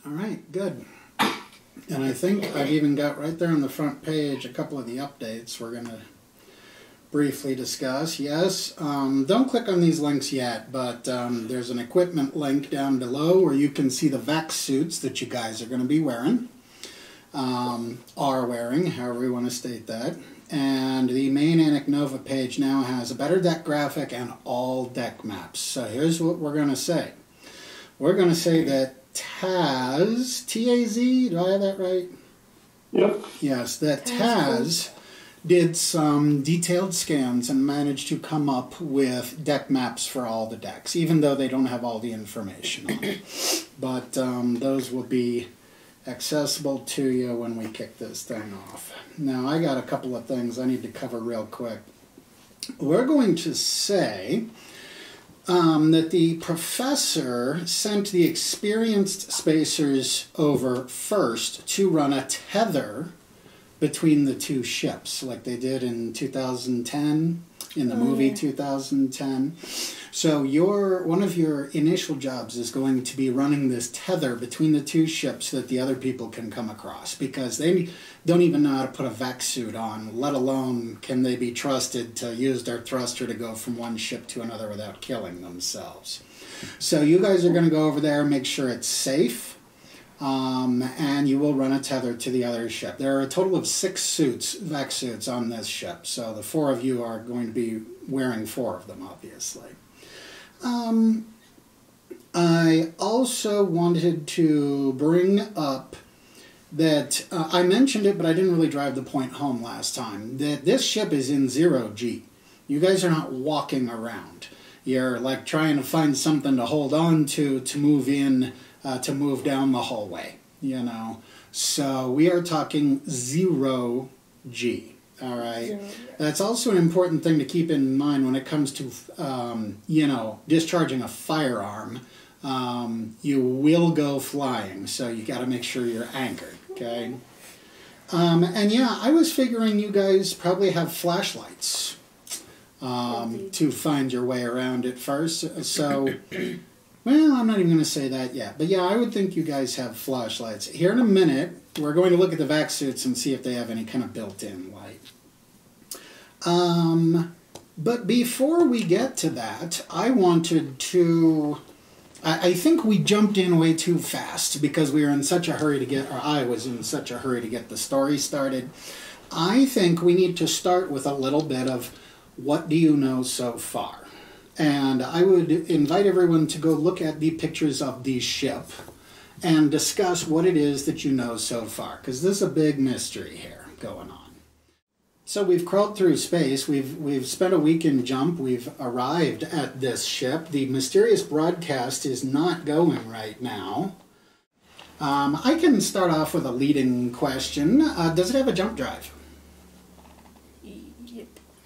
All right, good. And I think I've even got right there on the front page a couple of the updates we're going to briefly discuss. Yes, don't click on these links yet, but there's an equipment link down below where you can see the vac suits that you guys are going to be wearing, are wearing, however you want to state that. And the main Annic Nova page now has a better deck graphic and all deck maps. So here's what we're going to say. We're going to say that Taz, T-A-Z, do I have that right? Yep. Yes, that Taz did some detailed scans and managed to come up with deck maps for all the decks, even though they don't have all the information on it. But those will be accessible to you when we kick this thing off. Now, I got a couple of things I need to cover real quick. We're going to say that the professor sent the experienced spacers over first to run a tether between the two ships, like they did in 2010, in the movie 2010. So one of your initial jobs is going to be running this tether between the two ships so that the other people can come across, because they don't even know how to put a vac suit on, let alone can they be trusted to use their thruster to go from one ship to another without killing themselves. So you guys are going to go over there and make sure it's safe. And you will run a tether to the other ship. There are a total of 6 suits, vac suits on this ship, so the 4 of you are going to be wearing 4 of them, obviously. I also wanted to bring up that, I mentioned it, but I didn't really drive the point home last time, that this ship is in 0G. You guys are not walking around. You're like trying to find something to hold on to move in, to move down the hallway, you know. So we are talking 0G, all right? That's also an important thing to keep in mind when it comes to, you know, discharging a firearm. You will go flying, so you got to make sure you're anchored, okay? And yeah, I was figuring you guys probably have flashlights to find your way around at first, so... Well, I'm not even going to say that yet. But yeah, I would think you guys have flashlights. Here in a minute, we're going to look at the vac suits and see if they have any kind of built-in light. But before we get to that, I wanted to... I think we jumped in way too fast because we were in such a hurry to get... Or I was in such a hurry to get the story started. I think we need to start with a little bit of what do you know so far? And I would invite everyone to go look at the pictures of the ship and discuss what it is that you know so far, because this is a big mystery here going on. So we've crawled through space, we've spent a week in jump, we've arrived at this ship. The mysterious broadcast is not going right now. I can start off with a leading question. Does it have a jump drive?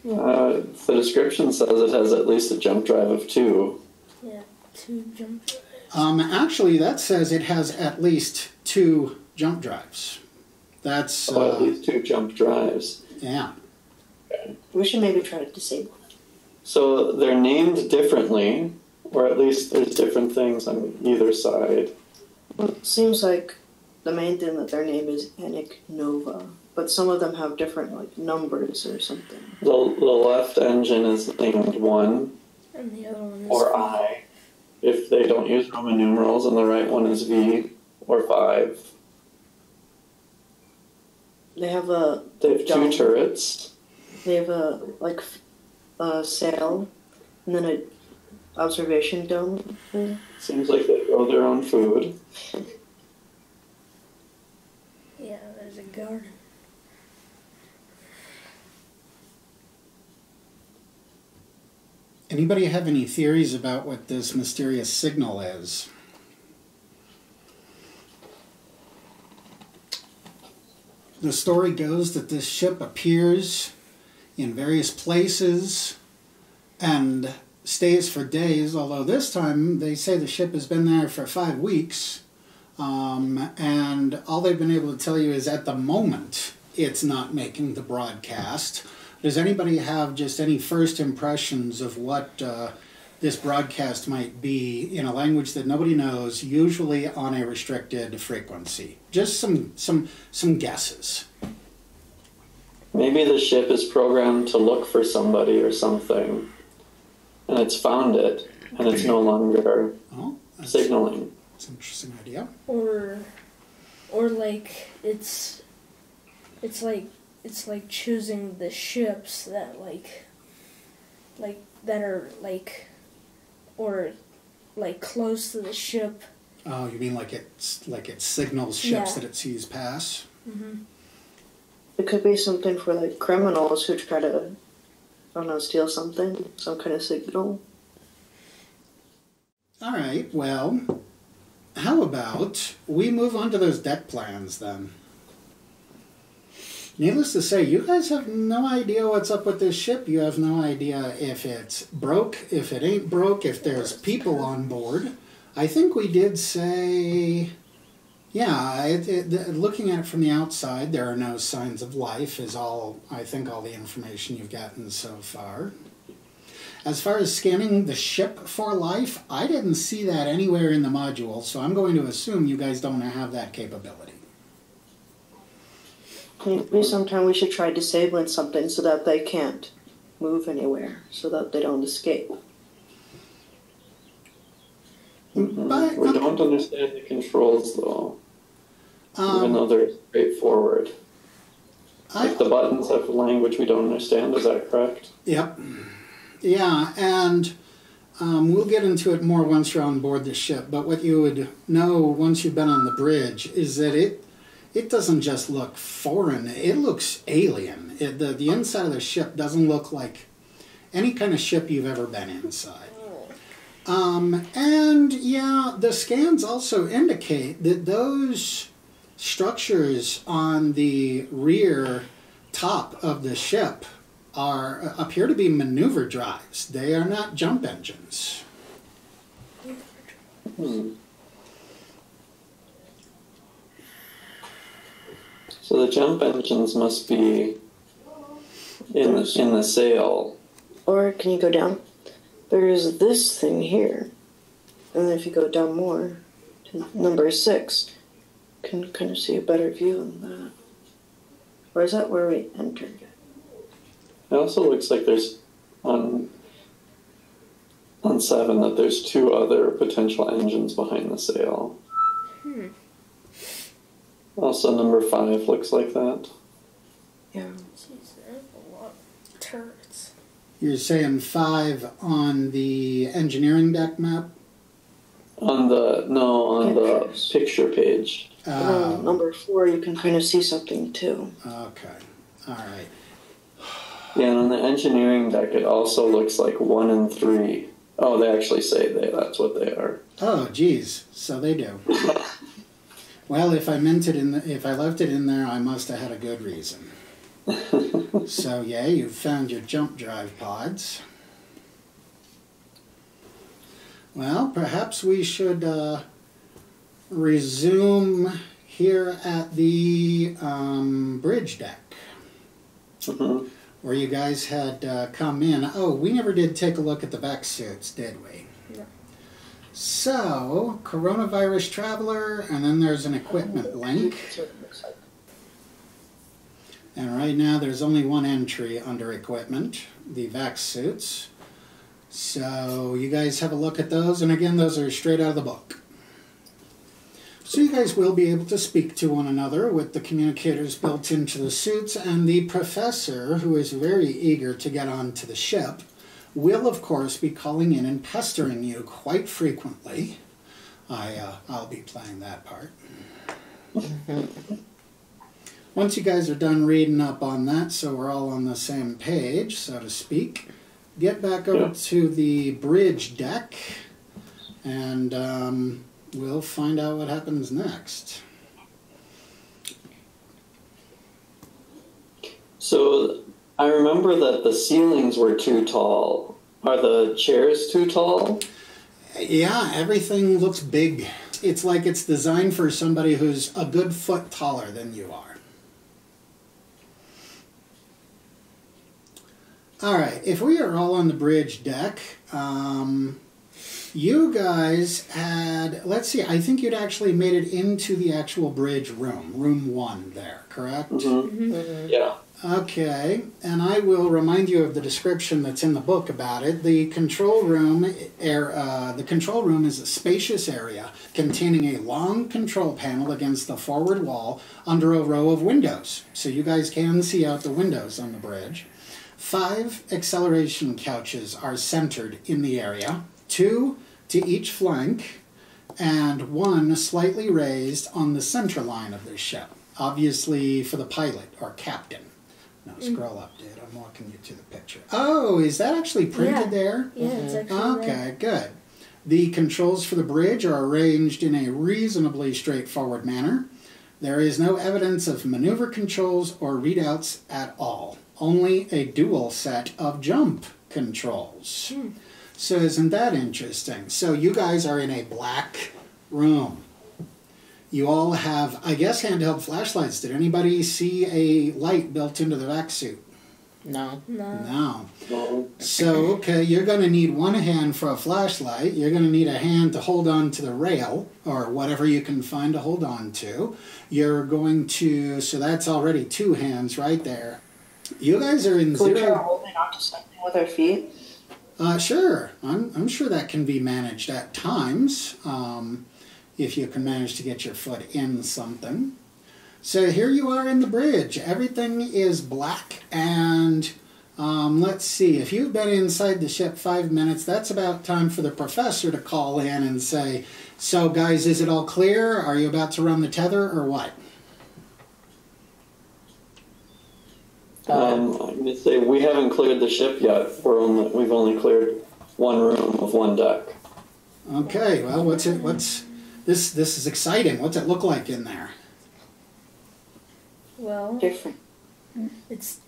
The description says it has at least a jump drive of 2. Yeah, 2 jump drives. Actually, that says it has at least 2 jump drives. That's... at least 2 jump drives. Yeah. Okay. We should maybe try to disable it. So they're named differently, or at least there's different things on either side. Well, it seems like the main thing that their name is Annic Nova. But some of them have different, like, numbers or something. The left engine is named 1, and the other one is or I, if they don't use Roman numerals, and the right one is V, or 5. They have 2 turrets. They have a sail, and then an observation dome. Seems like they grow their own food. Yeah, there's a garden. Anybody have any theories about what this mysterious signal is? The story goes that this ship appears in various places and stays for days, although this time they say the ship has been there for 5 weeks, and all they've been able to tell you is at the moment it's not making the broadcast. Does anybody have just any first impressions of what this broadcast might be in a language that nobody knows, usually on a restricted frequency. Just some guesses. Maybe the ship is programmed to look for somebody or something, and it's found it, and it's no longer signaling. That's an interesting idea. Or like it's like choosing the ships that like that are like, or like close to the ship. Oh, you mean like it signals ships that it sees pass? Mm-hmm. It could be something for like criminals who try to, I don't know, steal something, some kind of signal. All right, well, how about we move on to those deck plans then? Needless to say, you guys have no idea what's up with this ship. You have no idea if it's broke, if it ain't broke, if there's people on board. I think we did say, yeah, looking at it from the outside, there are no signs of life is all, I think, all the information you've gotten so far. As far as scanning the ship for life, I didn't see that anywhere in the module, so I'm going to assume you guys don't have that capability. Maybe sometime we should try disabling something so that they can't move anywhere, so that they don't escape. But, we don't understand the controls, though, even though they're straightforward. Like the buttons have language we don't understand, is that correct? Yep. Yeah, and we'll get into it more once you're on board the ship, but what you would know once you've been on the bridge is that it doesn't just look foreign, it looks alien. The inside of the ship doesn't look like any kind of ship you've ever been inside. And yeah, the scans also indicate that those structures on the rear top of the ship appear to be maneuver drives. They are not jump engines. So the jump engines must be in the sail. Or can you go down? There's this thing here. And then if you go down more to number 6, you can kind of see a better view on that. Or is that where we entered? It also looks like there's on 7 that there's 2 other potential engines behind the sail. Also number 5 looks like that. Yeah. Jeez, there's a lot of turrets. You're saying 5 on the engineering deck map? On the picture page. Number 4, you can kind of see something too. Okay. All right. Yeah, and on the engineering deck, it also looks like 1 and 3. Oh, they actually say that's what they are. Oh, geez. So they do. Well, if I left it in there, I must have had a good reason. So yeah, you've found your jump drive pods. Well, perhaps we should resume here at the bridge deck. Mm-hmm. Where you guys had come in. Oh, we never did take a look at the vac suits, did we? No. So, coronavirus traveler, and then there's an equipment link. And right now there's only one entry under equipment, the vac suits. So you guys have a look at those, and again, those are straight out of the book. So you guys will be able to speak to one another with the communicators built into the suits, and the professor, who is very eager to get onto the ship, will of course be calling in and pestering you quite frequently. I'll be playing that part. Once you guys are done reading up on that, so we're all on the same page, so to speak, get back over to the bridge deck, and we'll find out what happens next. So I remember that the ceilings were too tall. Are the chairs too tall? Yeah, everything looks big. It's like it's designed for somebody who's a good foot taller than you are. All right, if we are all on the bridge deck, you guys had, let's see, I think you'd actually made it into the actual bridge room, room 1 there, correct? Yeah. Okay, and I will remind you of the description that's in the book about it. The control room is a spacious area containing a long control panel against the forward wall under a row of windows, so you guys can see out the windows on the bridge. 5 acceleration couches are centered in the area, 2 to each flank, and 1 slightly raised on the center line of the ship, obviously for the pilot or captain. Now scroll up, dude. I'm walking you to the picture. Oh, is that actually printed there? Yeah, it's actually okay, good. The controls for the bridge are arranged in a reasonably straightforward manner. There is no evidence of maneuver controls or readouts at all. Only a dual set of jump controls. So isn't that interesting? So you guys are in a black room. You all have, I guess, handheld flashlights. Did anybody see a light built into the vac suit? No. No. So, okay, you're going to need one hand for a flashlight. You're going to need a hand to hold on to the rail, or whatever you can find to hold on to. You're going to, so that's already 2 hands right there. You guys are in Can we try zero. holding onto something with our feet? Sure. I'm sure that can be managed at times, if you can manage to get your foot in something. So here you are in the bridge. Everything is black, and let's see. If you've been inside the ship 5 minutes, that's about time for the professor to call in and say, so guys, is it all clear? Are you about to run the tether or what? I'm going to say we haven't cleared the ship yet. We've only cleared 1 room of 1 deck. Okay, well, this is exciting. What's it look like in there? Well, Different. it's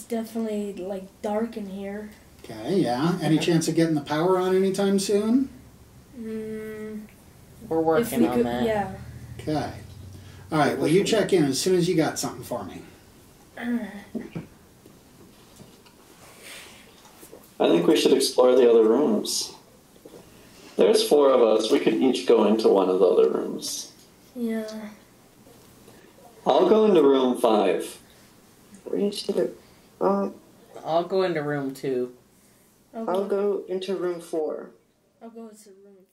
definitely like dark in here. Okay, yeah. Any chance of getting the power on anytime soon? We're working on that. Yeah. Okay. All right, well, you check in as soon as you got something for me. I think we should explore the other rooms. There's 4 of us. We could each go into one of the other rooms. Yeah. I'll go into room 5. Where do you see the... I'll go into room 2. I'll go into room 4. I'll go to room